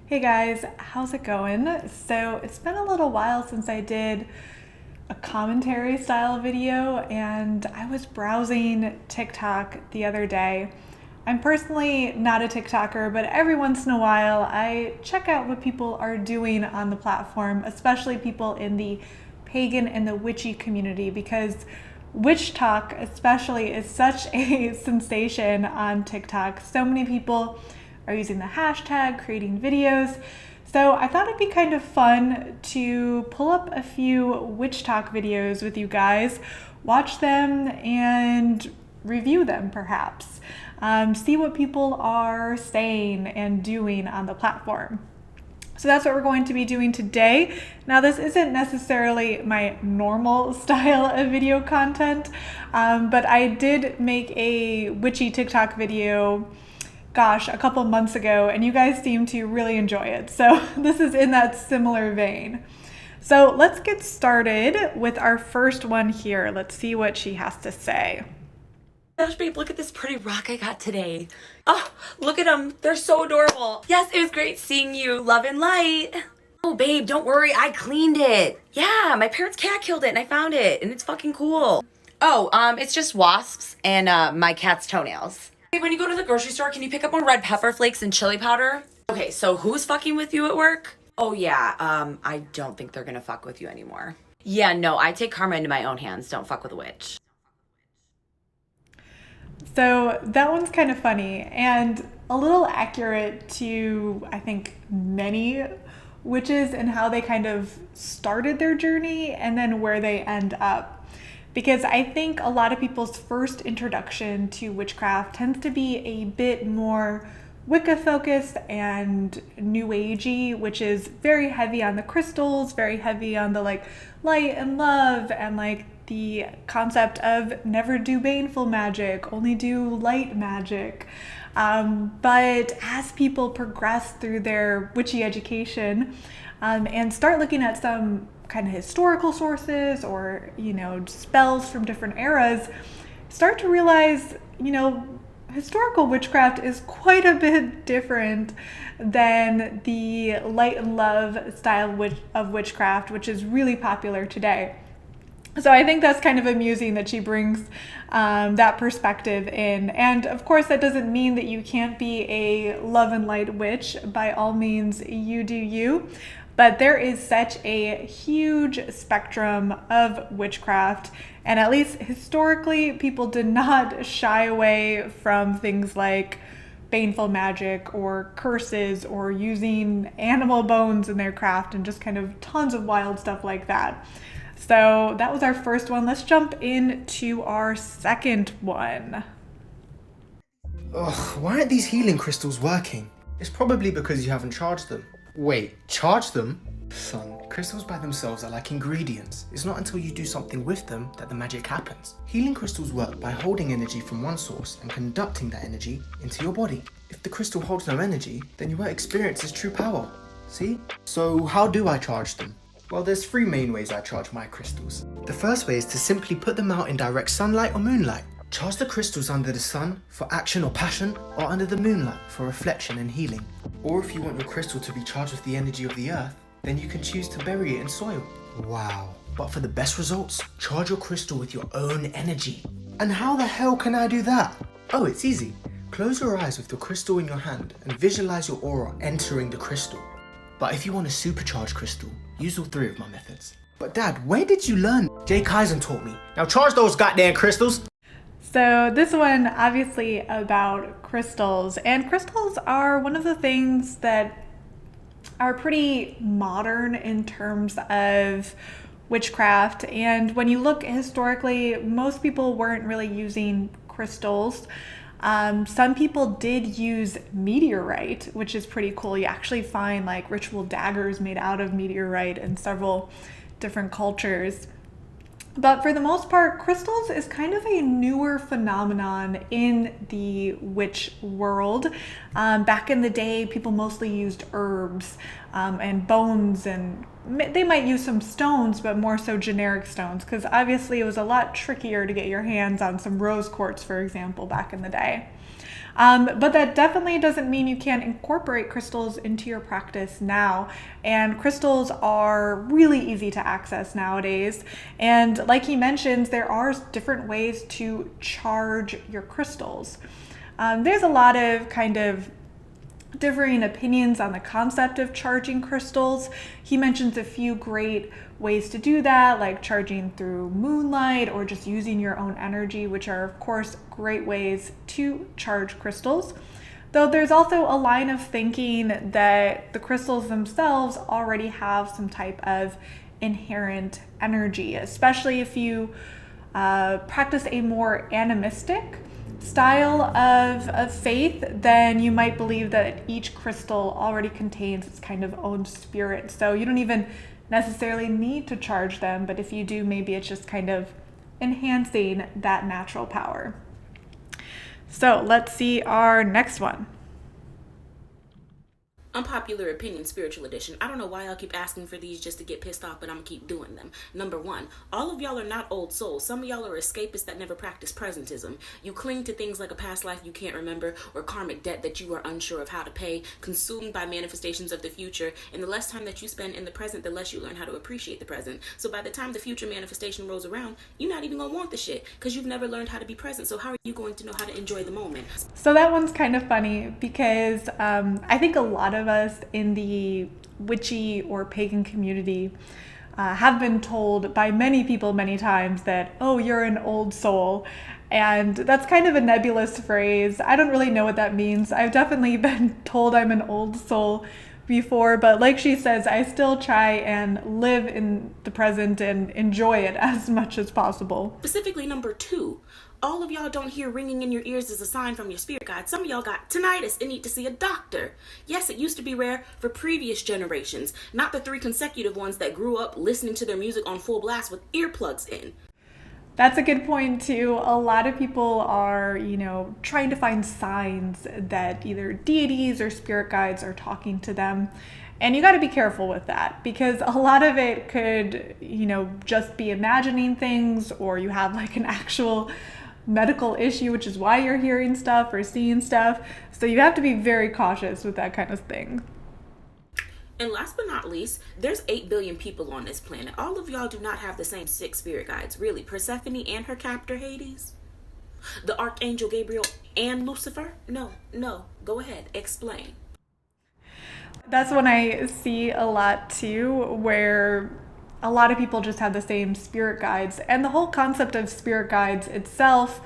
Hey guys, how's it going? So it's been a little while since I did a commentary style video, and I was browsing TikTok the other day. I'm personally not a TikToker, but every once in a while I check out what people are doing on the platform, especially people in the pagan and the witchy community, because WitchTok especially is such a sensation on TikTok. So many people are using the hashtag, creating videos. So I thought it'd be kind of fun to pull up a few WitchTok videos with you guys, watch them and review them perhaps. See what people are saying and doing on the platform. So that's what we're going to be doing today. Now, this isn't necessarily my normal style of video content, but I did make a witchy TikTok video, gosh, a couple months ago, and you guys seem to really enjoy it. So this is in that similar vein. So let's get started with our first one here. Let's see what she has to say. Gosh, babe, look at this pretty rock I got today. Oh, look at them. They're so adorable. Yes, it was great seeing you. Love and light. Oh, babe, don't worry. I cleaned it. Yeah, my parents' cat killed it and I found it and it's fucking cool. Oh, it's just wasps and my cat's toenails. Hey, when you go to the grocery store, can you pick up more red pepper flakes and chili powder? Okay, so who's fucking with you at work? Oh, yeah, I don't think they're gonna fuck with you anymore. Yeah, no, I take karma into my own hands. Don't fuck with a witch. So that one's kind of funny and a little accurate to, I think, many witches and how they kind of started their journey and then where they end up. Because I think a lot of people's first introduction to witchcraft tends to be a bit more Wicca focused and new agey, which is very heavy on the crystals, very heavy on the like light and love and like the concept of never do baneful magic, only do light magic. But as people progress through their witchy education and start looking at some kind of historical sources or, spells from different eras, start to realize, historical witchcraft is quite a bit different than the light and love style of witchcraft, which is really popular today. So I think that's kind of amusing that she brings that perspective in. And of course, that doesn't mean that you can't be a love and light witch. By all means, you do you. But there is such a huge spectrum of witchcraft. And at least historically, people did not shy away from things like baneful magic or curses or using animal bones in their craft and just kind of tons of wild stuff like that. So that was our first one. Let's jump into our second one. Ugh, why aren't these healing crystals working? It's probably because you haven't charged them. Wait, charge them? Son, crystals by themselves are like ingredients. It's not until you do something with them that the magic happens. Healing crystals work by holding energy from one source and conducting that energy into your body. If the crystal holds no energy, then you won't experience its true power. See? So how do I charge them? Well, there's three main ways I charge my crystals. The first way is to simply put them out in direct sunlight or moonlight. Charge the crystals under the sun for action or passion, or under the moonlight for reflection and healing. Or if you want your crystal to be charged with the energy of the earth, then you can choose to bury it in soil. Wow. But for the best results, charge your crystal with your own energy. And how the hell can I do that? Oh, it's easy. Close your eyes with your crystal in your hand and visualize your aura entering the crystal. But if you want a supercharged crystal, use all three of my methods. But Dad, where did you learn? Jay Kaizen taught me. Now charge those goddamn crystals! So this one obviously about crystals, and crystals are one of the things that are pretty modern in terms of witchcraft. And when you look historically, most people weren't really using crystals. Some people did use meteorite, which is pretty cool. You actually find like ritual daggers made out of meteorite in several different cultures. But for the most part, crystals is kind of a newer phenomenon in the witch world. Back in the day, people mostly used herbs and bones, and they might use some stones, but more so generic stones, because obviously it was a lot trickier to get your hands on some rose quartz, for example, back in the day. But that definitely doesn't mean you can't incorporate crystals into your practice now. And crystals are really easy to access nowadays. And like he mentions, there are different ways to charge your crystals. There's a lot of kind of differing opinions on the concept of charging crystals. He mentions a few great ways to do that, like charging through moonlight or just using your own energy, which are, of course, great ways to charge crystals. Though there's also a line of thinking that the crystals themselves already have some type of inherent energy, especially if you practice a more animistic style of faith, then you might believe that each crystal already contains its kind of own spirit. So you don't even necessarily need to charge them, but if you do, maybe it's just kind of enhancing that natural power. So let's see our next one. Unpopular opinion, spiritual edition. I don't know why y'all keep asking for these just to get pissed off, but I'm gonna keep doing them. Number one, all of y'all are not old souls. Some of y'all are escapists that never practice presentism. You cling to things like a past life you can't remember or karmic debt that you are unsure of how to pay, consumed by manifestations of the future, and the less time that you spend in the present, the less you learn how to appreciate the present. So by the time the future manifestation rolls around, you're not even gonna want the shit because you've never learned how to be present. So how are you going to know how to enjoy the moment? So that one's kind of funny because I think a lot of us in the witchy or pagan community have been told by many people many times that, oh, you're an old soul. And that's kind of a nebulous phrase. I don't really know what that means. I've definitely been told I'm an old soul before, but like she says, I still try and live in the present and enjoy it as much as possible. Specifically, number two, all of y'all don't hear ringing in your ears as a sign from your spirit guide. Some of y'all got tinnitus and need to see a doctor. Yes, it used to be rare for previous generations, not the 3 consecutive ones that grew up listening to their music on full blast with earplugs in. That's a good point too. A lot of people are, trying to find signs that either deities or spirit guides are talking to them. And you got to be careful with that because a lot of it could, just be imagining things, or you have like an actual medical issue, which is why you're hearing stuff or seeing stuff. So you have to be very cautious with that kind of thing. And last but not least, there's 8 billion people on this planet. All of y'all do not have the same 6 spirit guides. Really, Persephone and her captor Hades? The Archangel Gabriel and Lucifer? No. Go ahead, explain. That's when I see a lot too, where a lot of people just have the same spirit guides. And the whole concept of spirit guides itself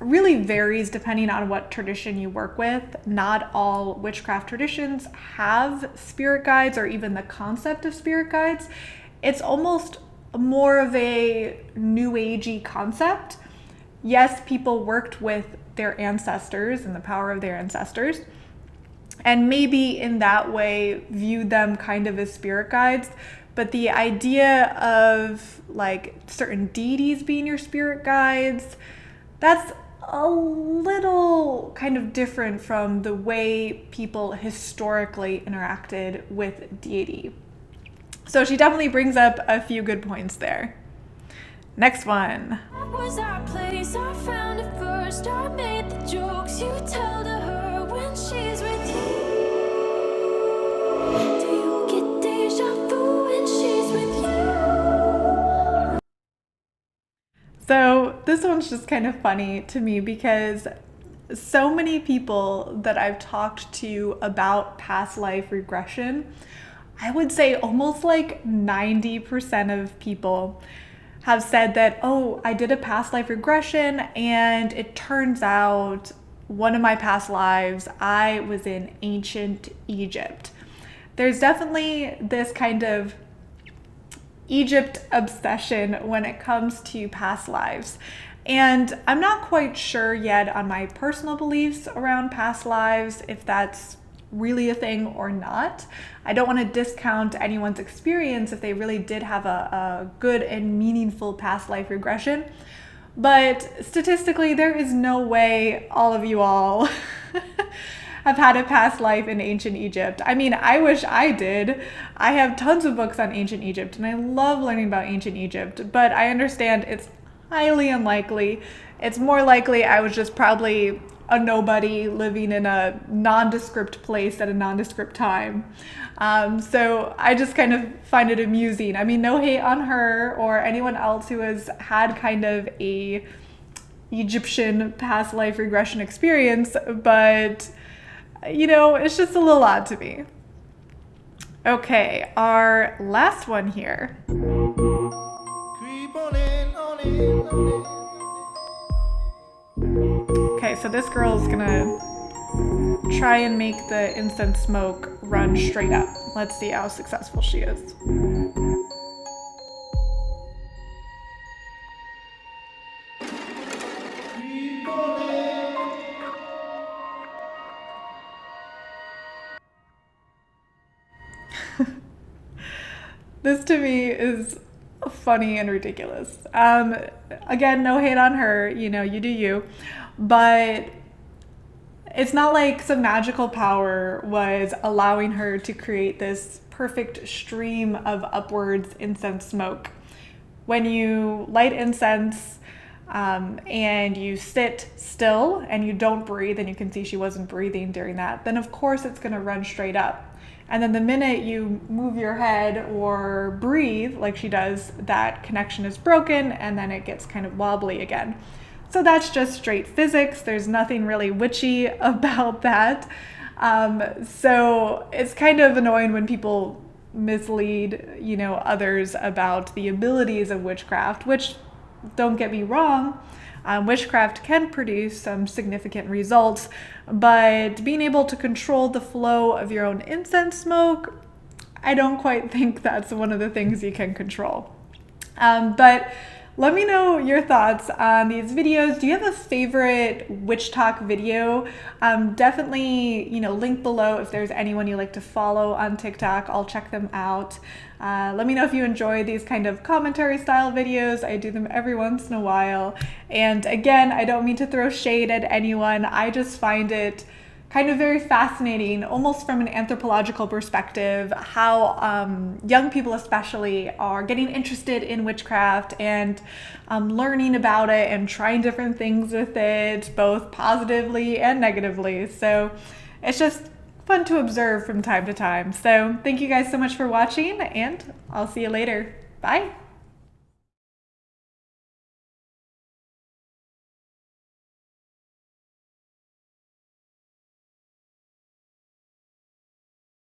really varies depending on what tradition you work with. Not all witchcraft traditions have spirit guides or even the concept of spirit guides. It's almost more of a new agey concept. Yes, people worked with their ancestors and the power of their ancestors, and maybe in that way viewed them kind of as spirit guides. But the idea of like certain deities being your spirit guides, that's a little kind of different from the way people historically interacted with deity. So she definitely brings up a few good points there. Next one. What was our place? I found it first. I made the jokes you tell to her when she's with you. Do you get deja vu when she's with you? So this one's just kind of funny to me because so many people that I've talked to about past life regression, I would say almost like 90% of people have said that, oh, I did a past life regression and it turns out one of my past lives, I was in ancient Egypt. There's definitely this kind of Egypt obsession when it comes to past lives. And I'm not quite sure yet on my personal beliefs around past lives, if that's really a thing or not. I don't want to discount anyone's experience if they really did have a good and meaningful past life regression. But statistically, there is no way all of you all have had a past life in ancient Egypt. I mean, I wish I did. I have tons of books on ancient Egypt and I love learning about ancient Egypt, but I understand it's highly unlikely. It's more likely I was just probably a nobody living in a nondescript place at a nondescript time. So I just kind of find it amusing. I mean, no hate on her or anyone else who has had kind of a Egyptian past life regression experience, but you know, it's just a little odd to me. Okay, our last one here. Okay, so this girl is gonna try and make the incense smoke run straight up. Let's see how successful she is. This to me is funny and ridiculous. Again, no hate on her, you know, you do you, but it's not like some magical power was allowing her to create this perfect stream of upwards incense smoke. When you light incense and you sit still and you don't breathe, and you can see she wasn't breathing during that, then of course it's going to run straight up. And then the minute you move your head or breathe like she does, that connection is broken and then it gets kind of wobbly again. So that's just straight physics. There's nothing really witchy about that. So it's kind of annoying when people mislead, you know, others about the abilities of witchcraft, which, don't get me wrong, witchcraft can produce some significant results, but being able to control the flow of your own incense smoke, I don't quite think that's one of the things you can control. But let me know your thoughts on these videos. Do you have a favorite WitchTok video? Definitely, you know, link below if there's anyone you like to follow on TikTok. I'll check them out. Let me know if you enjoy these kind of commentary style videos. I do them every once in a while. And again, I don't mean to throw shade at anyone. I just find it kind of very fascinating, almost from an anthropological perspective, how young people especially are getting interested in witchcraft and learning about it and trying different things with it, both positively and negatively. So it's just fun to observe from time to time. So thank you guys so much for watching, and I'll see you later. Bye.